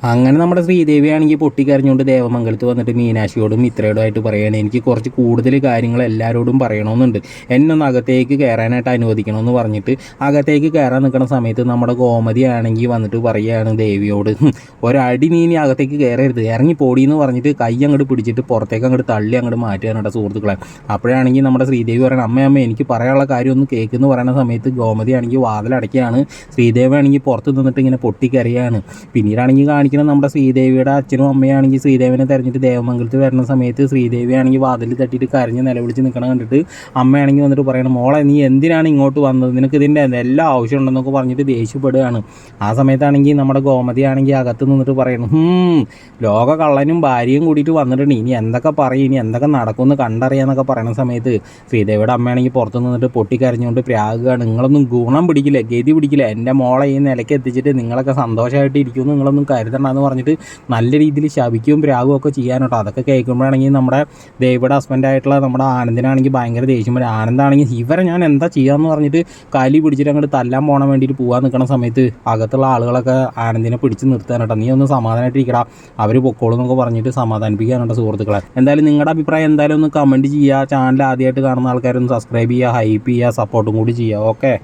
അങ്ങനെ നമ്മുടെ ശ്രീദേവി ആണെങ്കിൽ പൊട്ടിക്കരഞ്ഞുകൊണ്ട് ദേവമംഗലത്ത് വന്നിട്ട് മീനാക്ഷിയോടും മിത്രയോടുമായിട്ട് പറയുകയാണ്, എനിക്ക് കുറച്ച് കൂടുതൽ കാര്യങ്ങൾ എല്ലാവരോടും പറയണമെന്നുണ്ട്, എന്നെ ഒന്ന് അകത്തേക്ക് കയറാനായിട്ട് അനുവദിക്കണമെന്ന് പറഞ്ഞിട്ട് അകത്തേക്ക് കയറാൻ നിൽക്കുന്ന സമയത്ത് നമ്മുടെ ഗോമതി ആണെങ്കിൽ വന്നിട്ട് പറയുകയാണ് ദേവിയോട്, ഒരടി നീ ഇനി അകത്തേക്ക് കയറരുത്, ഇറങ്ങി പോടിയെന്ന് പറഞ്ഞിട്ട് കൈ അങ്ങോട്ട് പിടിച്ചിട്ട് പുറത്തേക്ക് അങ്ങോട്ട് തള്ളി അങ്ങോട്ട് മാറ്റുകയാണ് കേട്ടോ സുഹൃത്തുക്കളെ. അപ്പോഴാണെങ്കിൽ നമ്മുടെ ശ്രീദേവി പറയണം, അമ്മ എനിക്ക് പറയാനുള്ള കാര്യം ഒന്ന് കേൾക്കുമെന്ന് പറയുന്ന സമയത്ത് ഗോമതി ആണെങ്കിൽ വാതിലടയ്ക്കുകയാണ്. ശ്രീദേവി ആണെങ്കിൽ പുറത്ത് നിന്നിട്ട് ഇങ്ങനെ പൊട്ടിക്കരയാണ്. പിന്നീടാണെങ്കിൽ നമ്മുടെ ശ്രീദേവിയുടെ അച്ഛനും അമ്മയാണെങ്കിൽ ശ്രീദേവിനെ തെരഞ്ഞിട്ട് ദേവമംഗലത്ത് വരുന്ന സമയത്ത് ശ്രീദേവി ആണെങ്കിൽ വാതിൽ തട്ടിയിട്ട് കരഞ്ഞ് നിലവിളിച്ച് നിൽക്കണം കണ്ടിട്ട് അമ്മയാണെങ്കിൽ വന്നിട്ട് പറയണം, മോളെ നീ എന്തിനാണ് ഇങ്ങോട്ട് വന്നത്, നിനക്ക് ഇതിൻ്റെ എല്ലാ ആവശ്യമുണ്ടെന്നൊക്കെ പറഞ്ഞിട്ട് ദേഷ്യപ്പെടുകയാണ്. ആ സമയത്താണെങ്കിൽ നമ്മുടെ ഗോമതി ആണെങ്കിൽ അകത്ത് നിന്നിട്ട് പറയണം, ലോക കള്ളനും ഭാര്യയും കൂടിയിട്ട് വന്നിട്ടുണ്ട്, ഇനി എന്തൊക്കെ പറയും, ഇനി എന്തൊക്കെ നടക്കുമെന്ന് കണ്ടറിയാന്നൊക്കെ പറയുന്ന സമയത്ത് ശ്രീദേവിയുടെ അമ്മയാണെങ്കിൽ പുറത്ത് നിന്നിട്ട് പൊട്ടിക്കരഞ്ഞുകൊണ്ട് പ്രാഗുകയാണ്, നിങ്ങളൊന്നും ഗുണം പിടിക്കില്ല, ഗതി പിടിക്കില്ല, എൻ്റെ മോളെ ഈ നിലയ്ക്ക് എത്തിച്ചിട്ട് നിങ്ങളൊക്കെ സന്തോഷമായിട്ട് ഇരിക്കുമെന്ന് നിങ്ങളൊന്നും കരുതണ്ടെന്ന് പറഞ്ഞിട്ട് നല്ല രീതിയിൽ ശപിക്കുകയും പ്രാഗും ഒക്കെ ചെയ്യാനോട്ടോ. അതൊക്കെ കേൾക്കുമ്പോഴാണെങ്കിൽ നമ്മുടെ ദേവിയുടെ ഹസ്ബൻഡായിട്ടുള്ള നമ്മുടെ ആനന്ദിനാണെങ്കിൽ ഭയങ്കര ദേഷ്യം വരും. ആനന്ദാണെങ്കിൽ ഇവരെ ഞാൻ എന്താ ചെയ്യാമെന്ന് പറഞ്ഞിട്ട് കലി പിടിച്ചിട്ട് അങ്ങോട്ട് തല്ലാൻ പോകാൻ വേണ്ടിയിട്ട് പോകാൻ നിൽക്കുന്ന സമയത്ത് അകത്തുള്ള ആളുകളൊക്കെ ആനന്ദിനെ പിടിച്ച് നിർത്താനോട്ടോ, നീ ഒന്ന് സമാധാനമായിട്ടിരിക്കടാ, അവർ പൊക്കോളും എന്നൊക്കെ പറഞ്ഞിട്ട് സമാധാനിപ്പിക്കാനോട്ടോ സുഹൃത്തുക്കളെ. എന്തായാലും നിങ്ങളുടെ അഭിപ്രായം എന്തായാലും ഒന്ന് കമൻറ്റ് ചെയ്യുക, ചാനൽ ആദ്യമായിട്ട് കാണുന്ന ആൾക്കാരൊന്ന് സബ്സ്ക്രൈബ് ചെയ്യുക, ഹൈപ്പ് ചെയ്യുക, സപ്പോർട്ടും കൂടി ചെയ്യുക. ഓക്കെ.